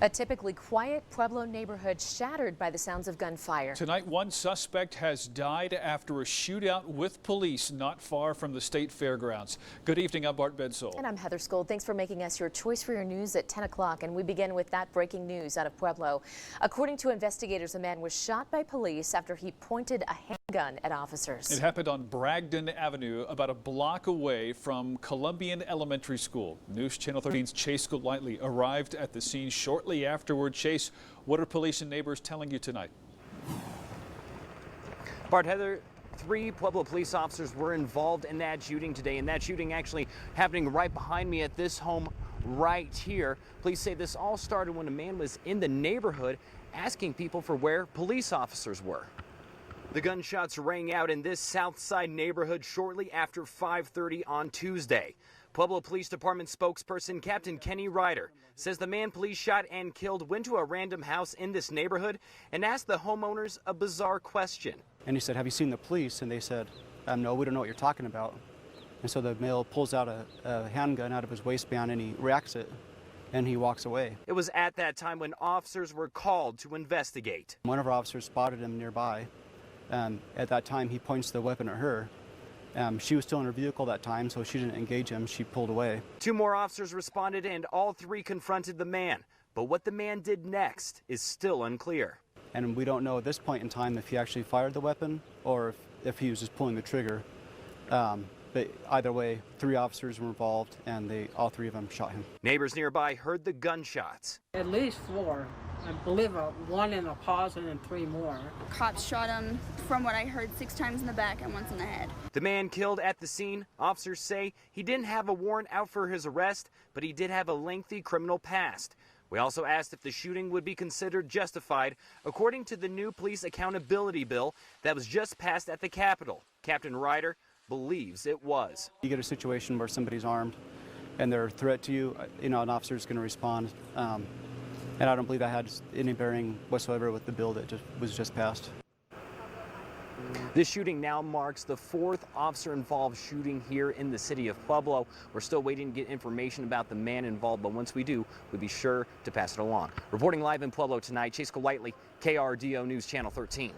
A typically quiet Pueblo neighborhood shattered by the sounds of gunfire. Tonight, one suspect has died after a shootout with police not far from the state fairgrounds. Good evening, I'm Bart Bedsole. And I'm Heather Skold. Thanks for making us your choice for your news at 10 o'clock. And we begin with that breaking news out of Pueblo. According to investigators, a man was shot by police after he pointed a handgun at officers. It happened on Bragdon Avenue, about a block away from Columbian Elementary School. News Channel 13's Chase Golightly arrived at the scene shortly afterward. Chase, what are police and neighbors telling you tonight? Bart, Heather, 3 Pueblo police officers were involved in that shooting today, and that shooting actually happening right behind me at this home right here. Police say this all started when a man was in the neighborhood asking people for where police officers were. The gunshots rang out in this South Side neighborhood shortly after 5:30 on Tuesday. Pueblo Police Department spokesperson Captain Kenny Ryder says the man police shot and killed went to a random house in this neighborhood and asked the homeowners a bizarre question. And he said, "Have you seen the police?" And they said, "No, we don't know what you're talking about." And so the male pulls out a handgun out of his waistband and he racks it and he walks away. It was at that time when officers were called to investigate. One of our officers spotted him nearby. At that time, he points the weapon at her. She was still in her vehicle that time, so she didn't engage him. She pulled away. 2 more officers responded and all 3 confronted the man. But what the man did next is still unclear. And we don't know at this point in time if he actually fired the weapon or if he was just pulling the trigger. But either way, 3 officers were involved and all 3 of them shot him. Neighbors nearby heard the gunshots. At least 4. I believe 1 in the paws and then 3 more. Cops shot him, from what I heard, 6 times in the back and once in the head. The man killed at the scene, officers say he didn't have a warrant out for his arrest, but he did have a lengthy criminal past. We also asked if the shooting would be considered justified according to the new police accountability bill that was just passed at the Capitol. Captain Ryder believes it was. You get a situation where somebody's armed and they're a threat to you, an officer is going to respond. And I don't believe that had any bearing whatsoever with the bill that was just passed. This shooting now marks the 4th officer-involved shooting here in the city of Pueblo. We're still waiting to get information about the man involved, but once we do, we'll be sure to pass it along. Reporting live in Pueblo tonight, Chase Golightly, KRDO News Channel 13.